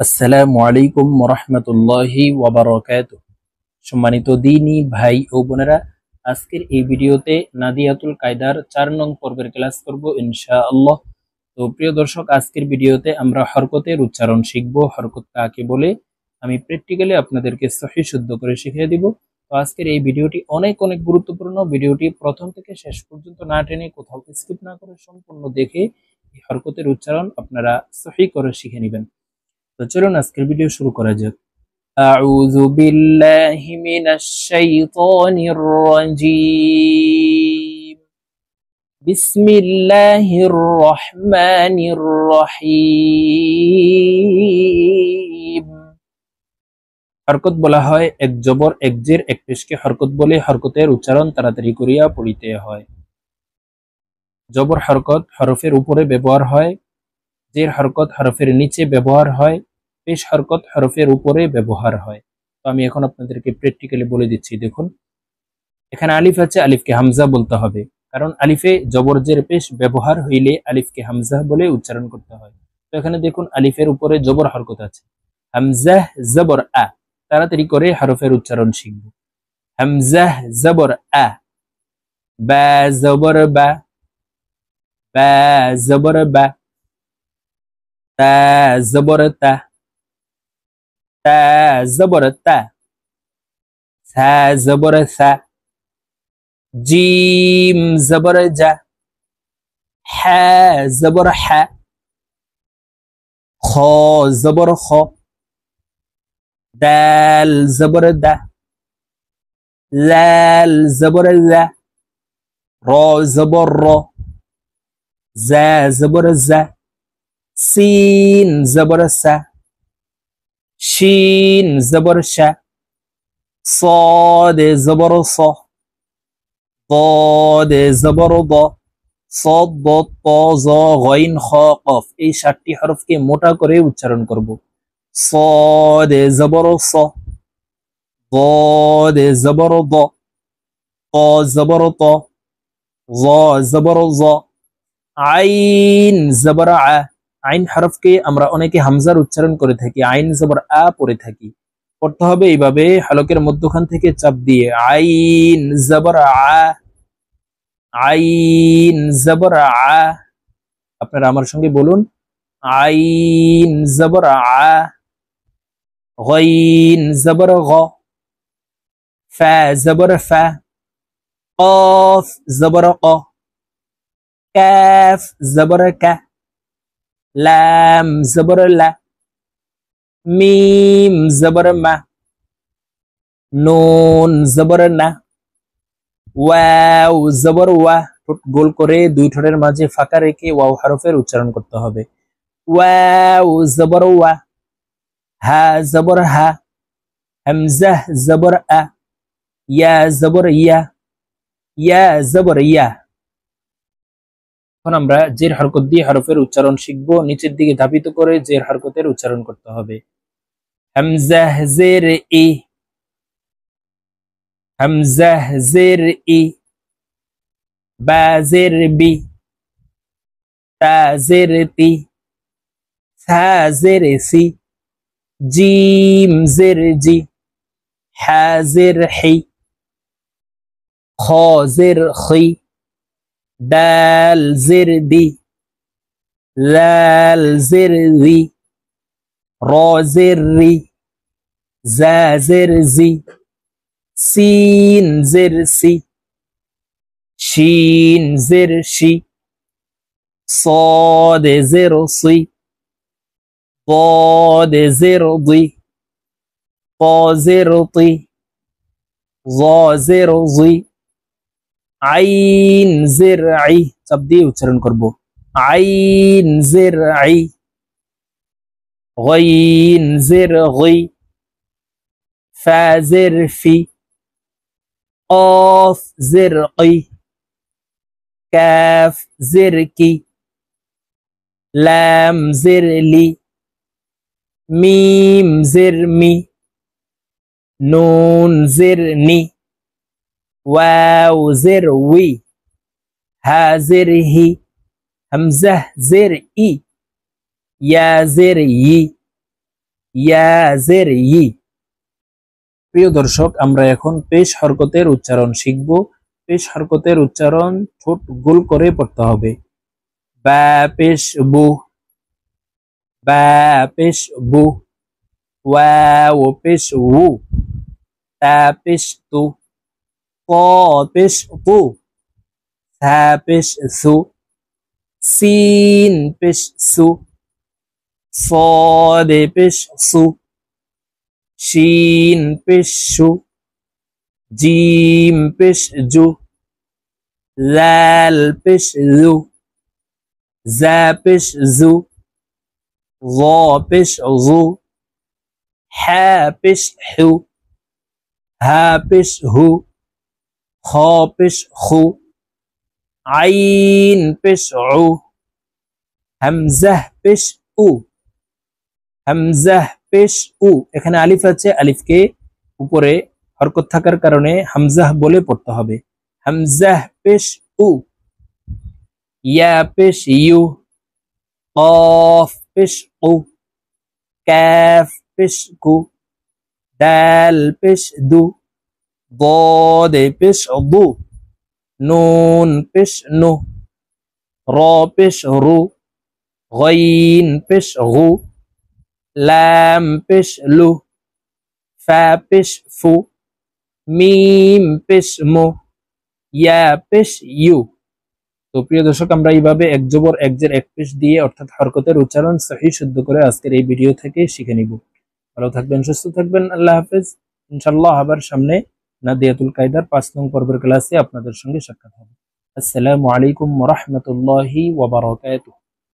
আসসালামু আলাইকুম ওরহমতুল্লাহি ওয়াবারাকাতুহু। সম্মানিত দিনী ভাই ও বোনেরা, আজকের এই ভিডিওতে নাদিয়াতুল কায়দার 4 নং পর্বের ক্লাস করব ইনশাআল্লাহ। তো প্রিয় দর্শক, আজকের ভিডিওতে আমরা হরকতের উচ্চারণ শিখব। হরকত কাকে বলে আমি প্র্যাকটিক্যালি আপনাদেরকে সহিহ শুদ্ধ করে শিখিয়ে দিব। তো আজকের এই ভিডিওটি অনেক অনেক গুরুত্বপূর্ণ। ভিডিওটি প্রথম থেকে শেষ পর্যন্ত না টেনে, কোথাও স্কিপ না করে সম্পূর্ণ দেখে এই হরকতের উচ্চারণ আপনারা সহিহ করে শিখে নেবেন। তো চলুন আজকের ভিডিও শুরু করা যাক। আউযু বিল্লাহি মিনাশ শাইতানির রাজীম। বিসমিল্লাহির রহমানির রহিম। হরকত বলা হয় এক জবর এক জের এক পেশকে হরকত বলে। হরকতের উচ্চারণ তাড়াতাড়ি করিয়া পড়িতে হয়। জবর হরকত হরফের উপরে ব্যবহার হয়, জের হরকত হরফের নিচে ব্যবহার হয়, পেশ হরকত হরফের উপরে ব্যবহার হয়। তো আমি এখন আপনাদেরকে প্র্যাকটিক্যালি বলে দিচ্ছি। দেখুন, এখানে আলিফ আছে, আলিফকে হামজা বলতে হবে, কারণ আলিফে জবর জের পেশ ব্যবহার হইলে আলিফকে হামজা বলে উচ্চারণ করতে হয়। তো এখানে দেখুন, আলিফের উপরে জবর হরকত আছে, হামজা জবর আ। তাড়াতাড়ি করে হরফের উচ্চারণ শিখব। হামজা জবর আ, বা জবর বা, বা জবর বা, তা জবর তা, তা জবর তা, সা জবর সা, জিম জবর জা, হা জবর হা, খ জবর খ, দাল জবর দা, লাল জবর লা, র জবর র, জা জবর জা, সিন জবর সা, শিন জবর শা, صاد زبر ص، ضاد زبر ض، صاد ضاد طا ظا غين خا قاف। এই 7টি হরফকে মোটা করে উচ্চারণ করব। صاد زبر ص، ضاد زبر ض، طا زبر طا، ظا زبر ظا، আইন জবর আ। আইন হরফকে আমরা অনেকে হামজার উচ্চারণ করে থাকি, আইন জবর আ পড়ে থাকি। পড়তে হবে এইভাবে, হলকের মধ্যখান থেকে চাপ দিয়ে, আইন জবর আ, আইন জবর আ। আপনারা আমার সঙ্গে বলুন, আইন জবর আ, গাইন জবর গ, ফা জবর ফা, قاف জবর ক, কাফ জবর কা, লাম জবর লা, মিম জবর মা, নুন জবর না, ওয়াও জবর ওয়া। ঠোঁট গোল করে দুই ঠোঁটের মাঝে ফাঁকা রেখে ওয়াও হরফের উচ্চারণ করতে হবে। ওয়াও জবর ওয়া, হা জবর হা, হামজা জবর আ, ইয়া জবর ইয়া, ইয়া জবর ইয়া। এখন আমরা জের হরকত দিয়ে হরফের উচ্চারণ শিখব। নিচের দিকে ধাবিত করে জের হরকতের উচ্চারণ করতে হবে। হামজা জের ই, হামজা জের ই, বা জের বি, তা জের তি, সা জের সি, জিম জের জি, হা জের হি, খ জের খি, দাল জের দি, লাল জের রি, র জের রি, জা জের জি, সিন জের সি, শিন জের শি, صاد زر صي، ضاد زر ضي، طا زر طي، ظا زر ظي، আইন জের আই। চাপ দিয়ে উচ্চারণ করব। আইন জের আই, গাইন জের গাই, ফা জের ফি, قاف زر قي، كاف زر كي، لام زر لي، ميم زر مي، نون زر ني، واو زر وي، ها زر هي، همزة زر إي، يا زر يي، ইয়া জের ই। প্রিয় দর্শক, আমরা এখন পেশ হরকতের উচ্চারণ শিখব। পেশ হরকতের উচ্চারণ ঠোঁট গোল করে পড়তে হবে। বা পেশ বু, বা পেশ বু, ওয়াও পেশ উ, তা পেশ তু, ক পেশ তু, থা পেশ সু, সিন পেশ সু, صاد পেশ সু, শিন পেশ শু, জিম পেশ জু, লাল পেশ জু, জা পেশ জু, য পেশ জু, হা পেশ হু, হা পেশ হু, খ পেশ খু, আইন পেশ উ, হামজাহ পেশ উ, হামজাহ পেশ উ। এখানে আলিফ আছে, আলিফকে উপরে হরকত থাকার কারণে হামজাহ বলে পড়তে হবে। হামজাহ পেশ উ, ইয়া পেশ ইউ, কফ পেশ কু, কাফ পেশ কু, দাল পেশ দু, ضاد পেশ দু, নুন পেশ নু, র পেশ রু, গইন পেশ গু, লাম পেশ লু, ফা পেশ ফু, মিম পেশ মু, ইয়া পেশ ইউ। তো প্রিয় দর্শক, আমরা এইভাবে এক জবর এক জের এক পেশ দিয়ে অর্থাৎ হরকতের উচ্চারণ সহি শুদ্ধ করে আজকের এই ভিডিও থেকে শিখে নিব। ভালো থাকবেন, সুস্থ থাকবেন, আল্লাহ হাফেজ। ইনশাআল্লাহ আবার সামনে নাদিয়াতুল কায়দার 5 নং পর্বের ক্লাসে আপনাদের সঙ্গে সাক্ষাৎ হবে। আসসালামু আলাইকুম ওয়া রাহমাতুল্লাহি ওয়া বারাকাতুহু।